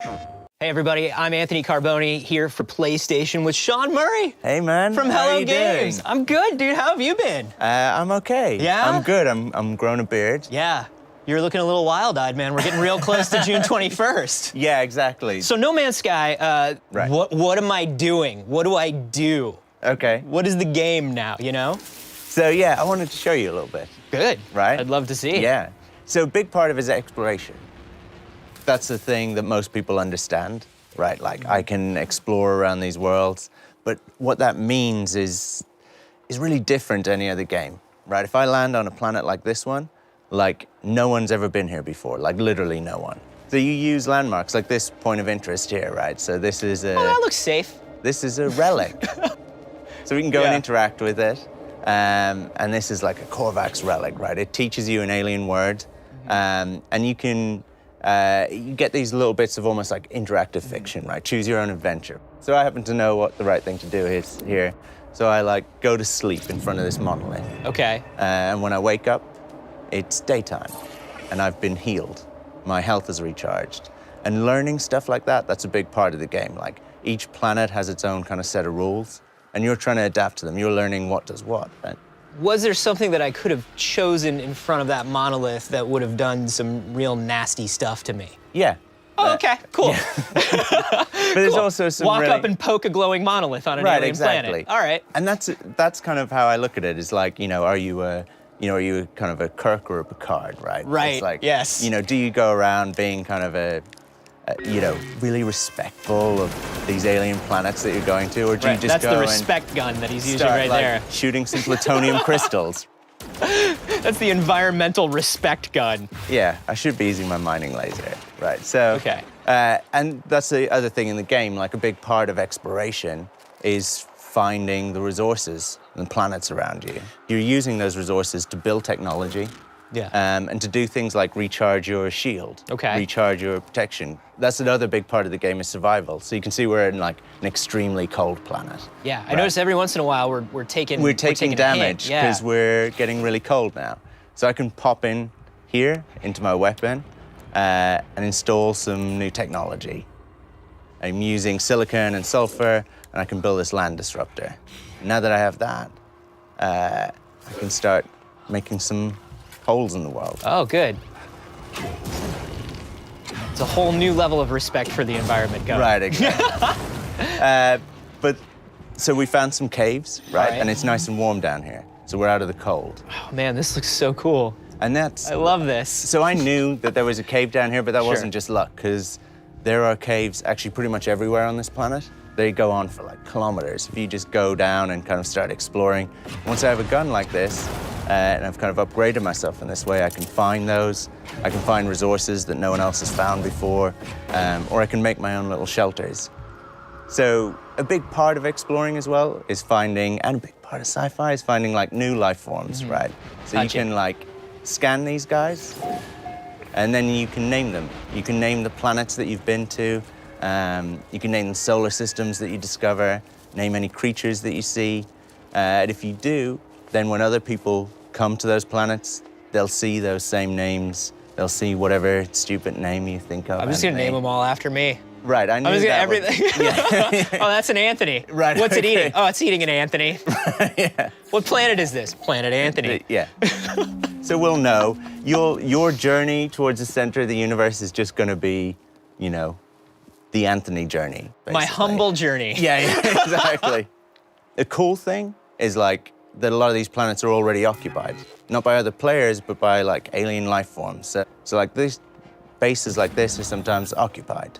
Hey everybody, I'm Anthony Carboni here for PlayStation with Sean Murray. Hey man, From how Hello you Games. doing? I'm good, dude. How have you been? I'm okay. Yeah? I'm good. I'm growing a beard. Yeah, you're looking a little wild-eyed, man. We're getting real close to June 21st. Yeah, exactly. So No Man's Sky, Right. what am I doing? What do I do? Okay. What is the game now, you know? So yeah, I wanted to show you a little bit. Good. Right? I'd love to see. Yeah. So a big part of it is exploration. That's the thing that most people understand, right? Like I can explore around these worlds, but what that means is really different to any other game, right? If I land on a planet like this one, like no one's ever been here before, like literally no one. So you use landmarks like this point of interest here, right? So this is Oh, that looks safe. this is a relic. So we can go Yeah. and interact with it. And this is like a Korvax relic, right? It teaches you an alien word. And you can you get these little bits of almost like interactive fiction, right? Choose your own adventure. So I happen to know what the right thing to do is here. So I like go to sleep in front of this monolith. Okay. And when I wake up, it's daytime and I've been healed. My health is recharged. And learning stuff like that, that's a big part of the game. Like each planet has its own kind of set of rules and you're trying to adapt to them. You're learning what does what, right? Was there something that I could have chosen in front of that monolith that would have done some real nasty stuff to me? Yeah. Oh, okay, cool. But there's also some Walk really... up and poke a glowing monolith on an Right, alien exactly. planet. All right. And that's kind of how I look at it. Is like, are you a kind of a Kirk or a Picard, right? Right, It's like, yes. do you go around being kind of a really respectful of these alien planets that you're going to, or do you Right, just that's go the and respect gun that he's using start, right like, there. shooting some plutonium crystals? That's the environmental respect gun. Yeah, I should be using my mining laser, right? So, Okay. And that's the other thing in the game. Like a big part of exploration is finding the resources and planets around you. You're using those resources to build technology. Yeah. And to do things like recharge your shield, Okay. recharge your protection. That's another big part of the game is survival. So you can see we're in like an extremely cold planet. Yeah, I Right. notice every once in a while we're taking We're taking a damage hit. Yeah. because we're getting really cold now. So I can pop in here into my weapon and install some new technology. I'm using silicon and sulfur, and I can build this land disruptor. Now that I have that, I can start making some holes in the world. Oh, good. It's a whole new level of respect for the environment going. Right, exactly. But so we found some caves, right? Right. And it's nice and warm down here. So we're out of the cold. Oh, man, this looks so cool. And that's... I love this. So I knew that there was a cave down here, but that Sure. wasn't just luck, because there are caves actually pretty much everywhere on this planet. They go on for like kilometers. If you just go down and kind of start exploring. Once I have a gun like this, and I've kind of upgraded myself in this way, I can find those. I can find resources that no one else has found before, or I can make my own little shelters. So a big part of exploring as well is finding, and a big part of sci-fi is finding like new life forms, right? So Gotcha. you can like scan these guys, and then you can name them. You can name the planets that you've been to. You can name the solar systems that you discover, name any creatures that you see. And if you do, then when other people come to those planets, they'll see those same names. They'll see whatever stupid name you think of. I'm just gonna name them all after me. Right, I knew I'm just gonna that everything. Yeah. Oh, that's an Anthony. Right, What's it okay. eating? Oh, it's eating an Anthony. Yeah. What planet is this? Planet Anthony. Yeah. So we'll know. Your journey towards the center of the universe is just going to be, the Anthony journey. My basically. humble journey. Yeah, exactly. The cool thing is like that a lot of these planets are already occupied, not by other players, but by like alien life forms. So like these bases like this are sometimes occupied.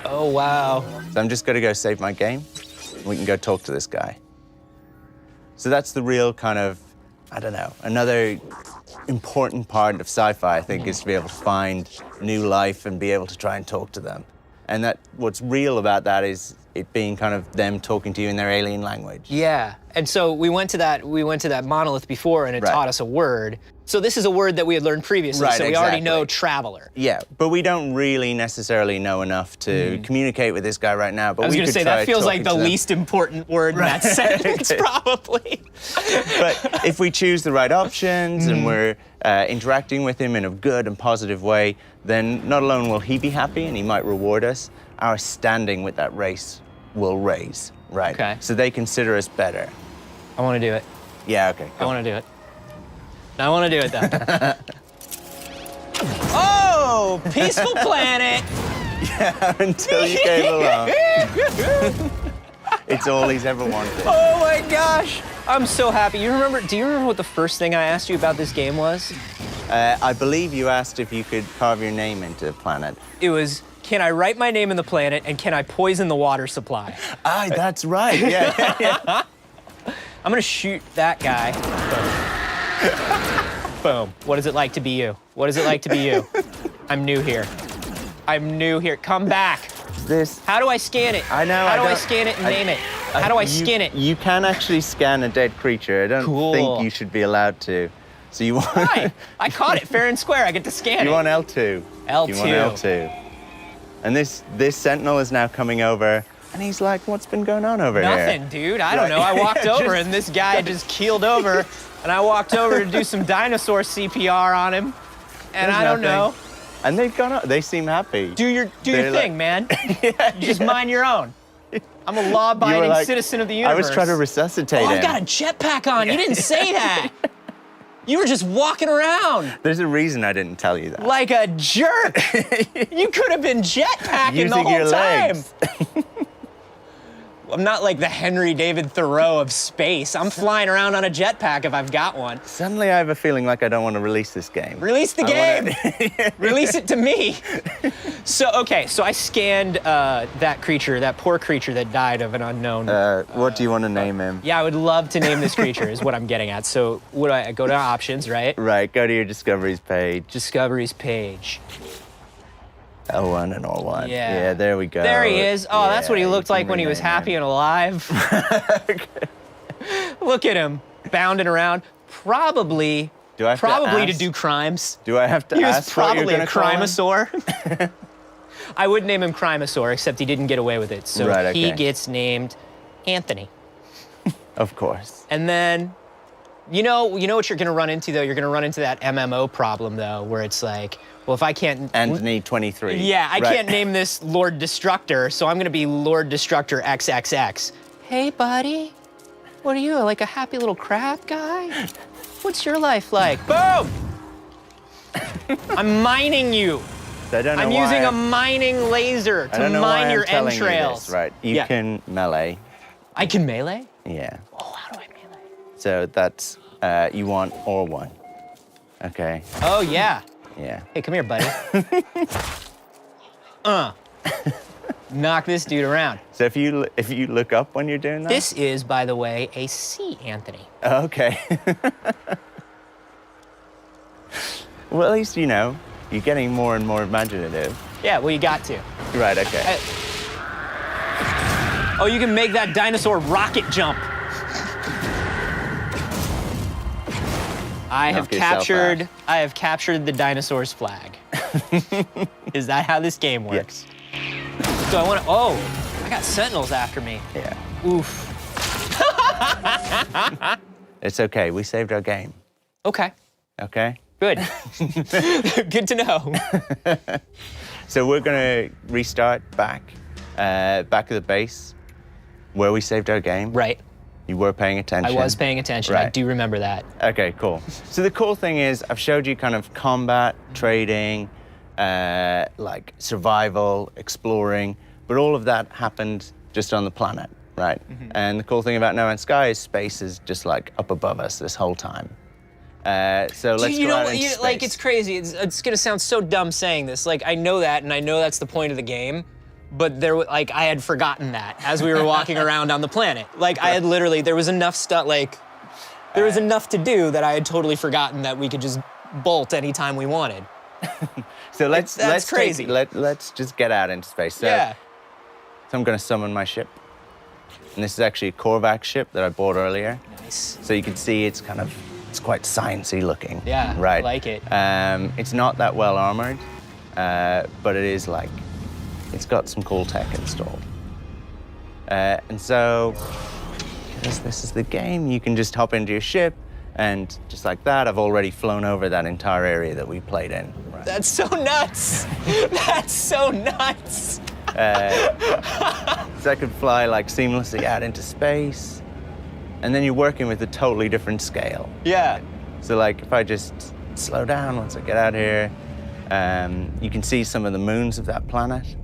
Oh, wow. So I'm just going to go save my game. And we can go talk to this guy. So that's the real kind of, I don't know, another important part of sci-fi, I think, is to be able to find new life and be able to try and talk to them. And that what's real about that is it being kind of them talking to you in their alien language. Yeah. And so we went to that monolith before and it Right. taught us a word. So this is a word that we had learned previously, Right, so we already exactly. know traveler. Yeah, but we don't really necessarily know enough to communicate with this guy right now. But I was we going to could say, try that feels like talking the to them. least important word in that sentence, probably. But if we choose the right options and we're interacting with him in a good and positive way, then not alone will he be happy and he might reward us, our standing with that race will raise, right? Okay. So they consider us better. I want to do it. Yeah, okay. I want to do it. I want to do it, though. Oh, peaceful planet. Until you came along. It's all he's ever wanted. Oh my gosh. I'm so happy. Do you remember what the first thing I asked you about this game was? I believe you asked if you could carve your name into the planet. It was, can I write my name in the planet and can I poison the water supply? Ah, that's right. Yeah. I'm gonna shoot that guy. Boom. What is it like to be you? What is it like to be you? I'm new here. I'm new here. Come back. This. How do I scan it? I know. How do I don't- scan it and name it? How do I skin it? You can actually scan a dead creature. I don't Cool. think you should be allowed to. So you want. Why? I caught it fair and square. I get to scan You it. want L2. L2. You want L2. And this sentinel is now coming over, and he's like, "What's been going on over here?" Nothing, dude. I don't Right. know. I walked over Just- and this guy just keeled over, and I walked over to do some dinosaur CPR on him, and There's I don't know. nothing. And they've gone up. They seem happy. Do your They're like- thing, man. You just mind your own. I'm a You were law-abiding like, citizen of the I universe. was trying to resuscitate Oh, him. I've got a jetpack on. You didn't say that. You were just walking around There's a reason I didn't tell you that. like a jerk. You could have been jetpacking the Using whole your time. legs. I'm not like the Henry David Thoreau of space. I'm flying around on a jetpack if I've got one. Suddenly I have a feeling like I don't want to release this game. Release the I game. wanna- Release it to me. So I scanned that creature, that poor creature that died of an unknown. What do you want to name him? Yeah, I would love to name this creature, is what I'm getting at. So would I go to options, right? Right, go to your discoveries page. Discoveries page. L1 and R1. Yeah. Yeah, there we go. There he is. Oh, that's what he Yeah, looked you like can when he was rename happy him. and alive. Look at him, bounding around. Probably Do I have to to ask? do crimes. Do I have to He was ask what you're probably a gonna call him? crimesaur. I would name him Crimesaur, except he didn't get away with it. So Right, he okay. gets named Anthony. Of course. And then, you know what you're gonna run into though? You're gonna run into that MMO problem though, where it's like, well, if I can't. Anthony 23. Yeah, I Right. can't name this Lord Destructor, so I'm gonna be Lord Destructor XXX. Hey, buddy. What are you, like a happy little crab guy? What's your life like? Boom! I'm mining you. So I don't know I'm why using a I'm- mining laser I to don't know why mine I'm your telling you entrails. this, right? You Yeah. can melee. I can melee? Yeah. Oh, how do I melee? So that's you want R1. Okay. Oh, yeah. Yeah. Hey, come here, buddy. Knock this dude around. So if you look up when you're doing that. This is, by the way, a sea Anthony. Okay. Well, at least you know you're getting more and more imaginative. Yeah, well, you got to. Right. Okay. Oh, you can make that dinosaur rocket jump. I have Knock yourself out. captured the dinosaur's flag. Is that how this game works? Yes. So I want to. Oh, I got sentinels after me. Yeah. Oof. It's okay. We saved our game. Okay. Okay. Good. Good to know. So we're gonna restart back at the base where we saved our game. Right. You were paying attention. I was paying attention. I Right. do remember that. Okay, cool. So the cool thing is I've showed you kind of combat, trading, like survival, exploring, but all of that happened just on the planet, right? And the cool thing about No Man's Sky is space is just like up above us this whole time. So let's you go know, out into like space. it's crazy. It's gonna sound so dumb saying this. Like I know that, and I know that's the point of the game. But I had forgotten that as we were walking around on the planet. Like I had literally, there was enough stuff. Like there was enough to do that I had totally forgotten that we could just bolt anytime we wanted. So let's That's crazy. Let's just get out into space. So, Yeah. so I'm gonna summon my ship, and this is actually a Korvax ship that I bought earlier. Nice. So you can see it's kind of It's quite sciencey looking. Yeah, right. I like it. It's not that well armored, but it is like, it's got some cool tech installed. And so, this is the game. You can just hop into your ship, and just like that, I've already flown over that entire area that we played in. Right. That's so nuts. That's so nuts. So I could fly like seamlessly out into space, and then you're working with a totally different scale. Yeah. So like if I just slow down once I get out here, you can see some of the moons of that planet.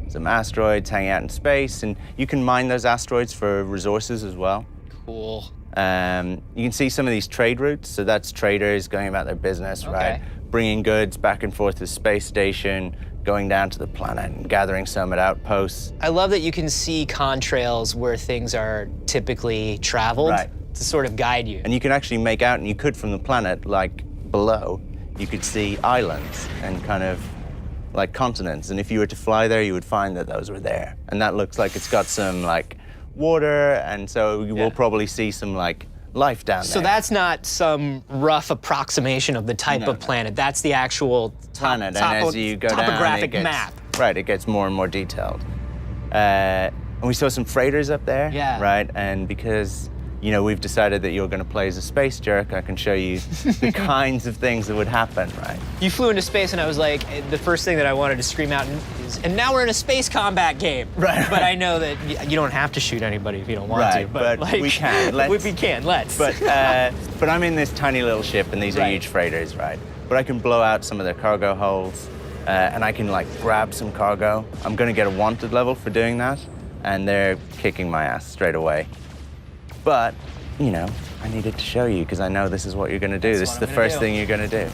Some asteroids hanging out in space, and you can mine those asteroids for resources as well. Cool. You can see some of these trade routes. So that's traders going about their business, right? Bringing goods back and forth to the space station, going down to the planet and gathering some at outposts. I love that you can see contrails where things are typically traveled to sort of guide you. And you can actually make out, and you could from the planet, like below, you could see islands and kind of like continents. And if you were to fly there, you would find that those were there. And that looks like it's got some like water, and so you will probably see some like life down there. So that's not some rough approximation of the type of planet. That's the actual planet. And as you go down, topographic map. Right, it gets more and more detailed. And we saw some freighters up there. Yeah. Right, and because you know we've decided that you're going to play as a space jerk, I can show you the kinds of things that would happen. Right. You flew into space, and I was like, the first thing that I wanted to scream out is, and now we're in a space combat game. Right. But I know that you don't have to shoot anybody if you don't want to. But like, we can. We can. Let's. But I'm in this tiny little ship, and these are huge freighters, right? But I can blow out some of their cargo holds, and I can like grab some cargo. I'm going to get a wanted level for doing that, and they're kicking my ass straight away. But you know, I needed to show you because I know this is what you're going to do. This is the first thing you're going to do.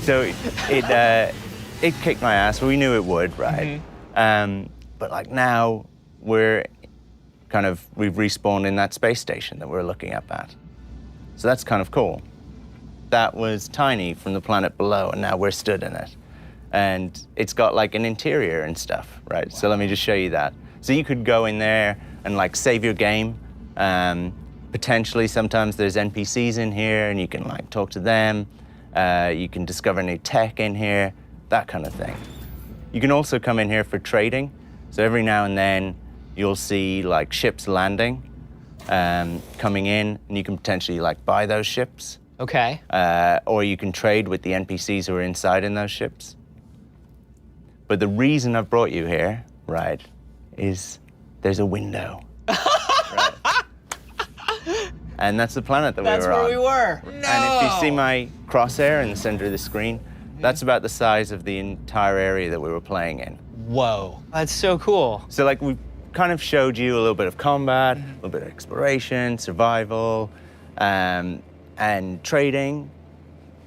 So it kicked my ass. We knew it would, right? But like now we've respawned in that space station that we're looking up at. So that's kind of cool. That was tiny from the planet below, and now we're stood in it. And it's got like an interior and stuff, right? Wow. So let me just show you that. So you could go in there and like save your game. Potentially sometimes there's NPCs in here and you can like talk to them. You can discover new tech in here, that kind of thing. You can also come in here for trading. So every now and then you'll see like ships landing, coming in, and you can potentially like buy those ships. Okay. Or you can trade with the NPCs who are inside in those ships. But the reason I've brought you here, right, is there's a window. Right. And that's the planet that we were on. That's where we were. No! And if you see my crosshair in the center of the screen, that's about the size of the entire area that we were playing in. Whoa. That's so cool. So like we kind of showed you a little bit of combat, a little bit of exploration, survival, and trading,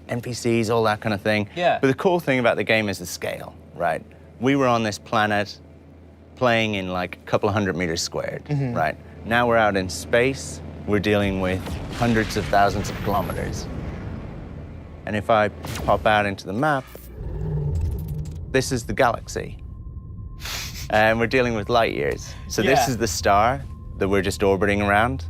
NPCs, all that kind of thing. Yeah. But the cool thing about the game is the scale, right? We were on this planet playing in like a couple of 100 meters squared, right? Now we're out in space, we're dealing with hundreds of thousands of kilometers. And if I pop out into the map, this is the galaxy. And we're dealing with light years. So this is the star that we're just orbiting around.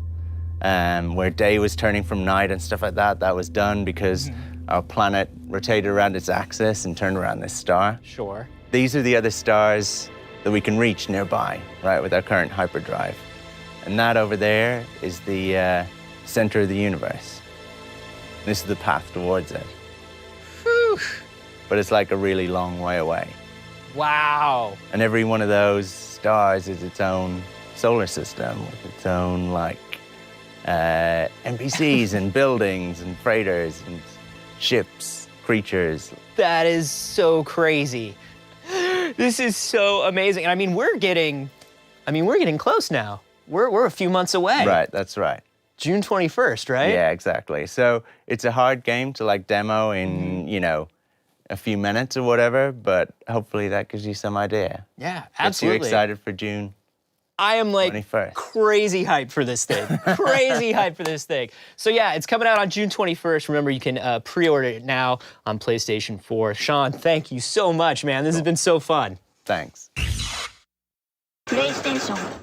Where day was turning from night and stuff like that. That was done because our planet rotated around its axis and turned around this star. Sure. These are the other stars that we can reach nearby, right, with our current hyperdrive. And that over there is the center of the universe. This is the path towards it. Whew. But it's like a really long way away. Wow. And every one of those stars is its own solar system with its own, like, NPCs and buildings and freighters and ships, creatures. That is so crazy. This is so amazing. And I mean, we're getting close now. We're a few months away. Right, that's right. June 21st, right? Yeah, exactly. So it's a hard game to like demo in, you know, a few minutes or whatever, but hopefully that gives you some idea. Yeah, absolutely. Gets you excited for June. I am like 21st. crazy hyped for this thing. Crazy hyped for this thing. So yeah, it's coming out on June 21st. Remember, you can pre-order it now on PlayStation 4. Sean, thank you so much, man. This has been so fun. Thanks. PlayStation